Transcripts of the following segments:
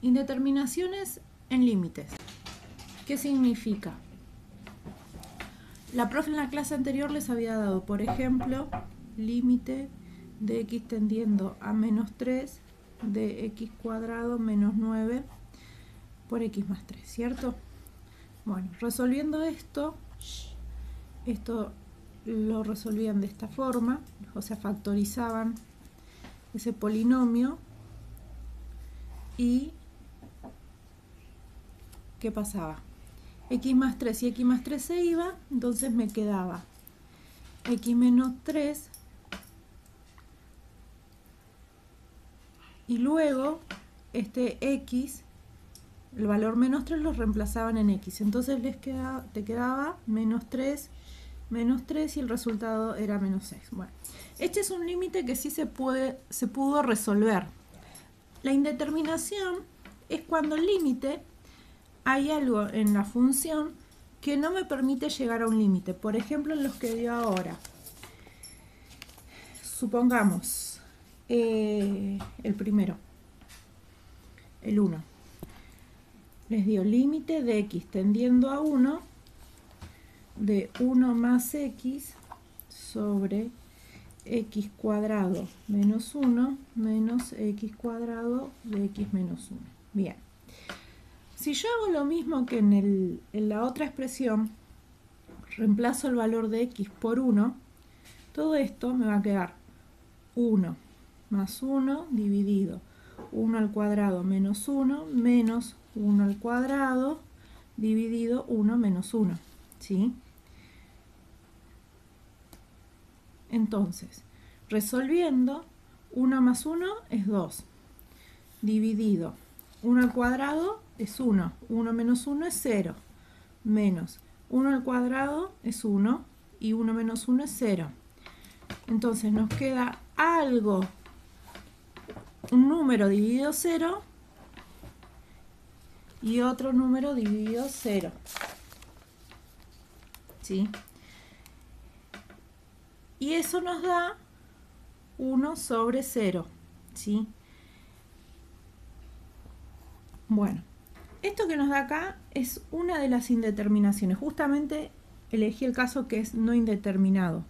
Indeterminaciones en límites. ¿Qué significa? La profe en la clase anterior les había dado, por ejemplo, límite de x tendiendo a menos 3 de x cuadrado menos 9 por x más 3, ¿cierto? Bueno, resolviendo esto lo resolvían de esta forma, o sea, factorizaban ese polinomio y ¿qué pasaba? X más 3 y x más 3 se iba, entonces me quedaba x menos 3 y luego este x, el valor menos 3 lo reemplazaban en x, entonces te quedaba menos 3 y el resultado era menos 6. Bueno, este es un límite que sí se pudo resolver. La indeterminación es cuando el límite hay algo en la función que no me permite llegar a un límite. Por ejemplo, en los que dio ahora. Supongamos el primero, el 1. Les dio límite de x tendiendo a 1 de 1 más x sobre x cuadrado menos 1 menos x cuadrado de x menos 1. Bien. Si yo hago lo mismo que en la otra expresión, reemplazo el valor de x por 1, todo esto me va a quedar 1 más 1 dividido 1 al cuadrado menos 1 menos 1 al cuadrado dividido 1 menos 1, ¿sí? Entonces, resolviendo, 1 más 1 es 2, dividido 1 al cuadrado es 1, 1 menos 1 es 0, menos 1 al cuadrado es 1 y 1 menos 1 es 0. Entonces nos queda algo, un número dividido 0 y otro número dividido 0. ¿Sí? Y eso nos da 1 sobre 0. ¿Sí? Bueno, esto que nos da acá es una de las indeterminaciones. Justamente elegí el caso que es no indeterminado.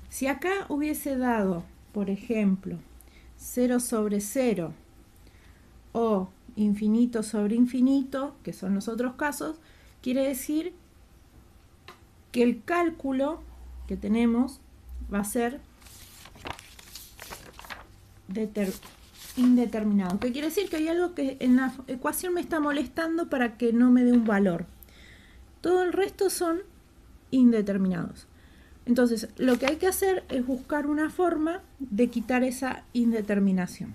Si acá hubiese dado, por ejemplo, 0 sobre 0 o infinito sobre infinito, que son los otros casos, quiere decir que el cálculo que tenemos va a ser indeterminado. ¿Qué quiere decir? Que hay algo que en la ecuación me está molestando para que no me dé un valor. Todo el resto son indeterminados. Entonces, lo que hay que hacer es buscar una forma de quitar esa indeterminación.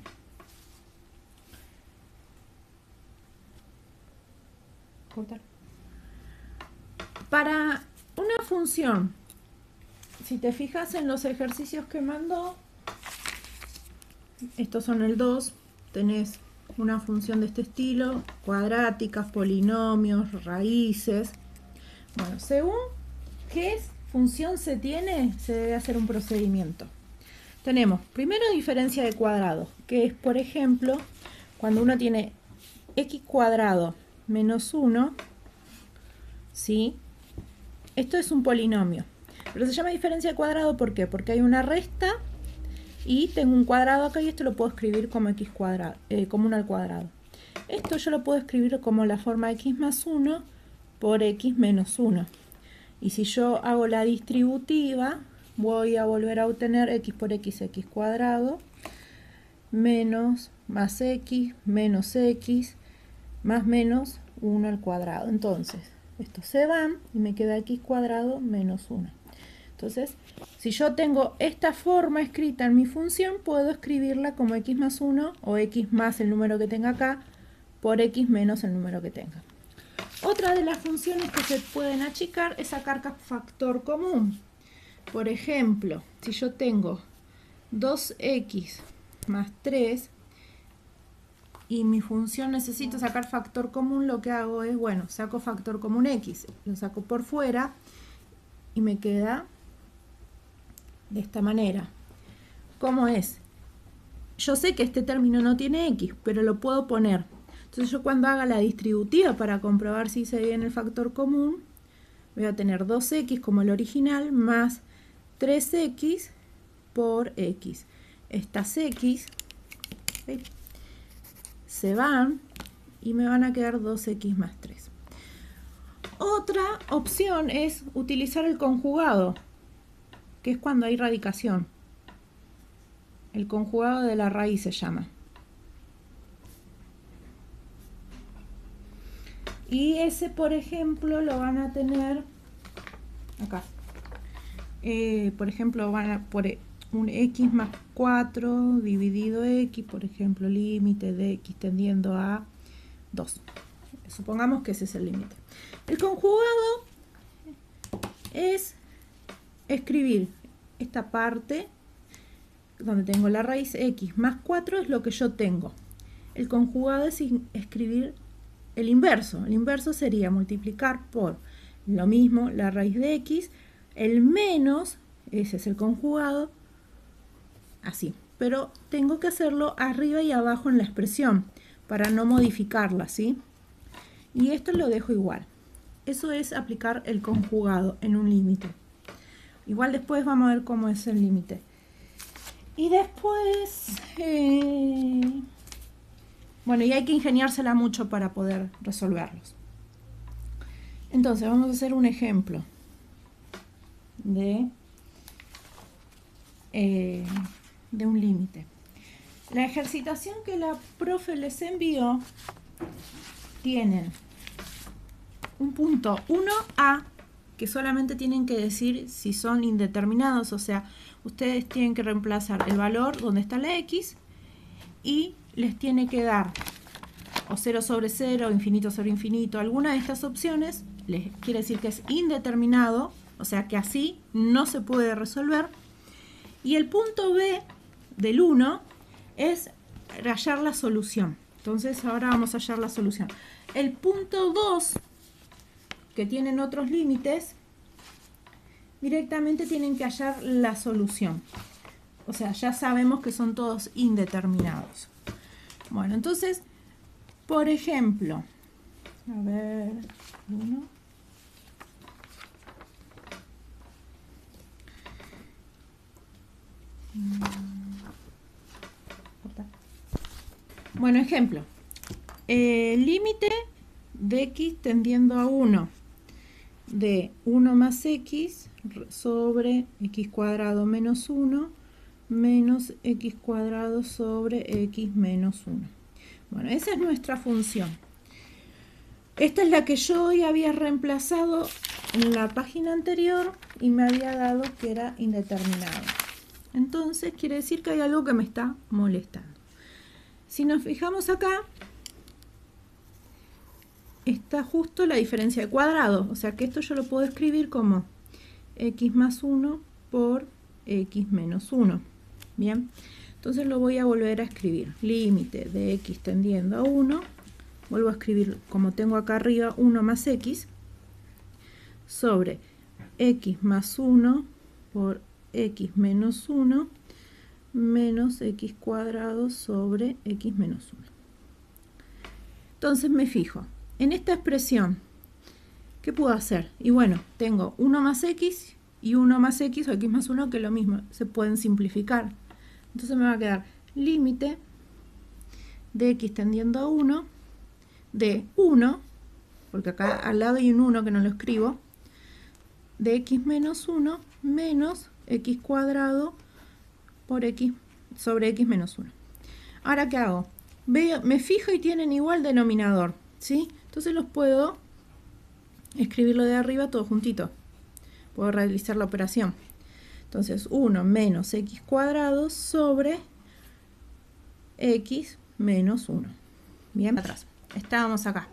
Para una función, si te fijas en los ejercicios que mandó, estos son el 2, tenés una función de este estilo, cuadráticas, polinomios, raíces. Bueno, según qué función se tiene, se debe hacer un procedimiento. Tenemos primero diferencia de cuadrados, que es, por ejemplo, cuando uno tiene x cuadrado menos 1, ¿sí? Esto es un polinomio, pero se llama diferencia de cuadrado, ¿por qué? Porque hay una resta y tengo un cuadrado acá y esto lo puedo escribir como x cuadrado, como 1 al cuadrado. Esto yo lo puedo escribir como la forma x más 1 por x menos 1. Y si yo hago la distributiva, voy a volver a obtener x por x cuadrado menos más x menos x más menos 1 al cuadrado. Entonces, estos se van y me queda x cuadrado menos 1. Entonces, si yo tengo esta forma escrita en mi función, puedo escribirla como x más 1 o x más el número que tenga acá por x menos el número que tenga. Otra de las funciones que se pueden achicar es sacar factor común. Por ejemplo, si yo tengo 2x más 3 y mi función necesito sacar factor común, lo que hago es, bueno, saco factor común x, lo saco por fuera y me queda de esta manera. ¿Cómo es? yo sé que este término no tiene x, pero lo puedo poner. Entonces yo cuando haga la distributiva para comprobar si se viene el factor común, voy a tener 2x como el original más 3x por x. Estas x, ¿sí?, se van y me van a quedar 2x más 3. Otra opción es utilizar el conjugado, que es cuando hay radicación. El conjugado de la raíz se llama. Y ese, por ejemplo, lo van a tener acá. Por ejemplo, van a por un x más 4 dividido x, por ejemplo, límite de x tendiendo a 2. Supongamos que ese es el límite. El conjugado es escribir esta parte donde tengo la raíz x más 4 es lo que yo tengo. El conjugado es escribir el inverso. El inverso sería multiplicar por lo mismo la raíz de x, el menos, ese es el conjugado, así. Pero tengo que hacerlo arriba y abajo en la expresión para no modificarla, ¿sí? Y esto lo dejo igual. Eso es aplicar el conjugado en un límite. Igual después vamos a ver cómo es el límite. Y después, bueno, y hay que ingeniársela mucho para poder resolverlos. Entonces, vamos a hacer un ejemplo de un límite. La ejercitación que la profe les envió tienen un punto 1A, que solamente tienen que decir si son indeterminados, o sea, ustedes tienen que reemplazar el valor donde está la x y les tiene que dar o 0 sobre 0, infinito sobre infinito, alguna de estas opciones, les quiere decir que es indeterminado, o sea que así no se puede resolver. Y el punto B del 1 es hallar la solución. Entonces ahora vamos a hallar la solución. El punto 2, que tienen otros límites, directamente tienen que hallar la solución. O sea, ya sabemos que son todos indeterminados. Bueno, entonces, por ejemplo, a ver, 1. Bueno, ejemplo. Límite de x tendiendo a 1 de 1 más x sobre x cuadrado menos 1 menos x cuadrado sobre x menos 1. Bueno, esa es nuestra función. Esta es la que yo hoy había reemplazado en la página anterior y me había dado que era indeterminado. Entonces quiere decir que hay algo que me está molestando. Si nos fijamos acá, está justo la diferencia de cuadrados. O sea que esto yo lo puedo escribir como x más 1 por x menos 1. Bien, entonces lo voy a volver a escribir. Límite de x tendiendo a 1. Vuelvo a escribir como tengo acá arriba 1 más x sobre x más 1 por x menos 1 menos x cuadrado sobre x menos 1. Entonces me fijo en esta expresión. ¿Qué puedo hacer? Y bueno, tengo 1 más x y 1 más x o x más 1, que es lo mismo, se pueden simplificar. Entonces me va a quedar límite de x tendiendo a 1 de 1, porque acá al lado hay un 1 que no lo escribo, de x menos 1 menos x cuadrado por x sobre x menos 1. Ahora, ¿qué hago? Me fijo y tienen igual denominador, ¿sí? Entonces los puedo escribirlo de arriba todo juntito. Puedo realizar la operación. Entonces 1 menos x cuadrado sobre x menos 1. Bien, atrás. Estábamos acá.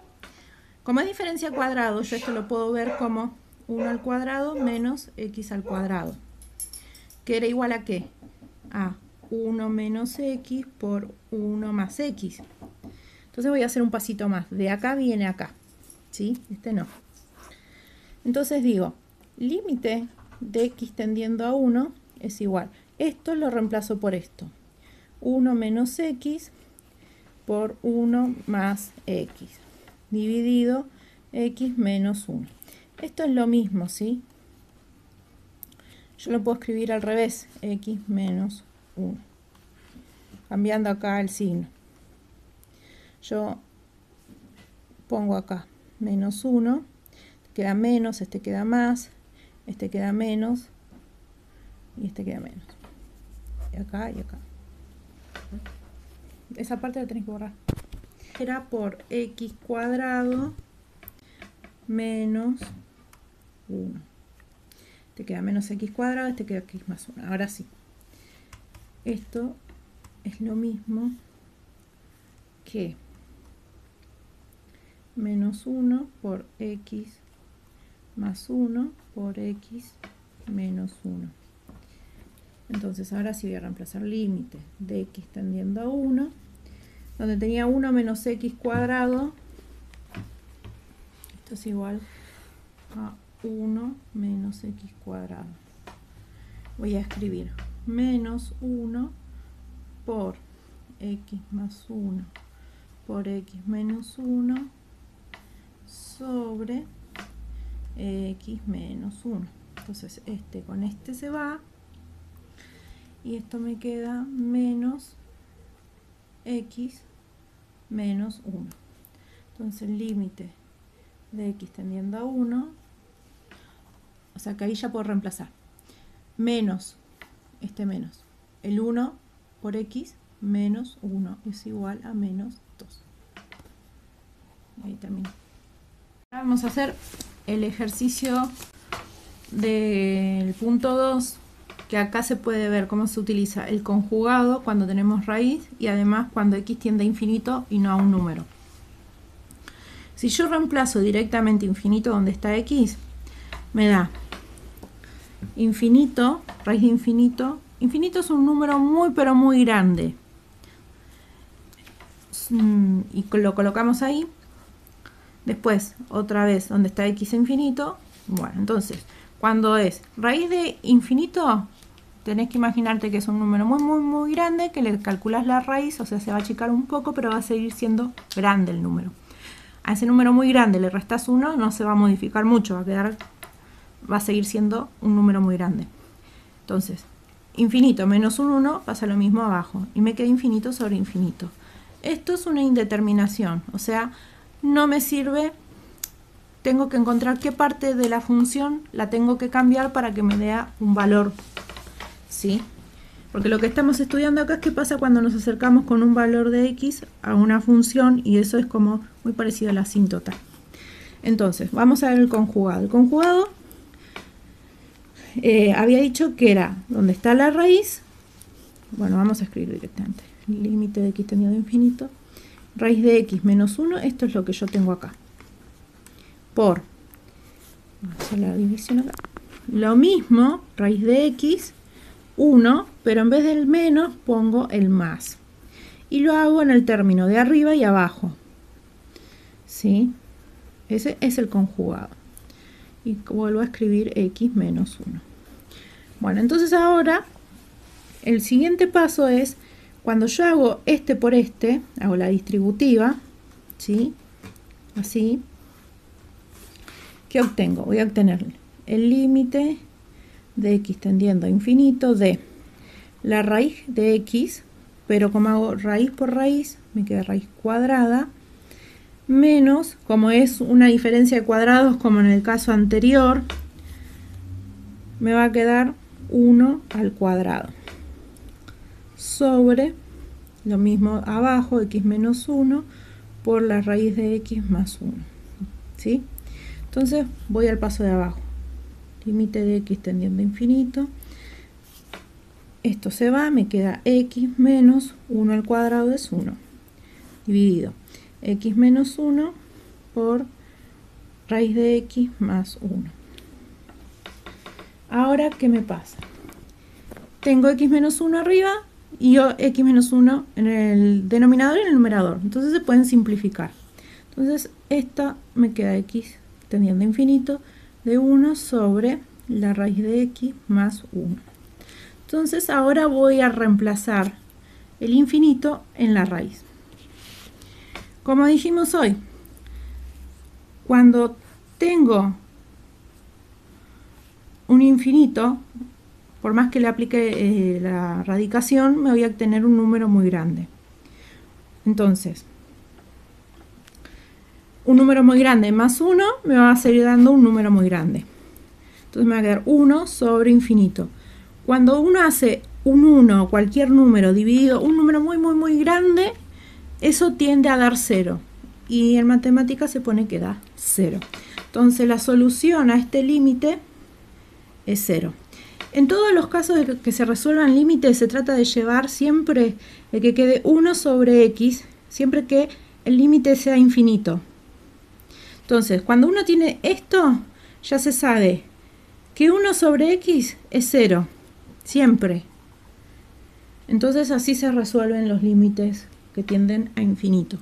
Como es diferencia al cuadrado, yo esto lo puedo ver como 1 al cuadrado menos x al cuadrado. ¿Que era igual a qué? A 1 menos x por 1 más x. Entonces voy a hacer un pasito más. De acá viene acá. ¿Sí? Este no. Entonces digo, límite de x tendiendo a 1 es igual. Esto lo reemplazo por esto. 1 menos x por 1 más x, dividido x menos 1. Esto es lo mismo, ¿sí? Yo lo puedo escribir al revés, x menos 1, cambiando acá el signo. Yo pongo acá menos 1, queda menos, este queda más, este queda menos, y este queda menos. Y acá y acá. Esa parte la tenés que borrar. Era por x cuadrado menos 1. Este queda menos x cuadrado, este queda x más 1. Ahora sí. Esto es lo mismo que menos 1 por x más 1 por x menos 1. Entonces ahora sí voy a reemplazar límite de x tendiendo a 1, donde tenía 1 menos x cuadrado, esto es igual a 1 menos x cuadrado. Voy a escribir menos 1 por x más 1 por x menos 1 sobre x menos 1. Entonces este con este se va y esto me queda menos x menos 1. Entonces el límite de x tendiendo a 1, o sea que ahí ya puedo reemplazar menos, este menos, el 1 por x menos 1 es igual a menos 2. Ahí termino. Ahora vamos a hacer el ejercicio del punto 2, que acá se puede ver cómo se utiliza el conjugado cuando tenemos raíz y además cuando x tiende a infinito y no a un número. Si yo reemplazo directamente infinito donde está x, me da infinito, raíz de infinito. Infinito es un número muy pero muy grande. Y lo colocamos ahí. Después, otra vez, donde está x infinito. Bueno, entonces, cuando es raíz de infinito, tenés que imaginarte que es un número muy grande, que le calculas la raíz, o sea, se va a achicar un poco, pero va a seguir siendo grande el número. A ese número muy grande le restas 1, no se va a modificar mucho, va a seguir siendo un número muy grande. Entonces, infinito menos un 1 pasa lo mismo abajo, y me queda infinito sobre infinito. Esto es una indeterminación, o sea, no me sirve. Tengo que encontrar qué parte de la función la tengo que cambiar para que me dé un valor, ¿sí? Porque lo que estamos estudiando acá es qué pasa cuando nos acercamos con un valor de x a una función, y eso es como muy parecido a la asíntota. Entonces, vamos a ver el conjugado. El conjugado había dicho que era donde está la raíz. Bueno, vamos a escribir directamente. Límite de x tendido a infinito. Raíz de x menos 1, esto es lo que yo tengo acá. Por, vamos a hacer la división acá. Lo mismo, raíz de x, 1, pero en vez del menos pongo el más. Y lo hago en el término de arriba y abajo. ¿Sí? Ese es el conjugado. Y vuelvo a escribir x menos 1. Bueno, entonces ahora el siguiente paso es, cuando yo hago este por este, hago la distributiva, ¿sí? Así. ¿Qué obtengo? Voy a obtener el límite de x tendiendo a infinito de la raíz de x, pero como hago raíz por raíz, me queda raíz cuadrada, menos, como es una diferencia de cuadrados como en el caso anterior, me va a quedar 1 al cuadrado, sobre, lo mismo abajo, x menos 1, por la raíz de x más 1, ¿sí? Entonces voy al paso de abajo, límite de x tendiendo a infinito, esto se va, me queda x menos 1 al cuadrado es 1, dividido x menos 1 por raíz de x más 1. Ahora, ¿qué me pasa? Tengo x menos 1 arriba y yo x menos 1 en el denominador y en el numerador, entonces se pueden simplificar. Entonces esta me queda x tendiendo a infinito de 1 sobre la raíz de x más 1. Entonces ahora voy a reemplazar el infinito en la raíz. Como dijimos hoy, cuando tengo un infinito, por más que le aplique la radicación, me voy a obtener un número muy grande. Entonces, un número muy grande más 1 me va a seguir dando un número muy grande. Entonces me va a quedar 1 sobre infinito. Cuando uno hace un 1, cualquier número dividido, un número muy grande, eso tiende a dar 0. Y en matemáticas se pone que da 0. Entonces la solución a este límite es 0. En todos los casos de que se resuelvan límites, se trata de llevar siempre de que quede 1 sobre x, siempre que el límite sea infinito. Entonces, cuando uno tiene esto, ya se sabe que 1 sobre x es 0, siempre. Entonces así se resuelven los límites que tienden a infinito.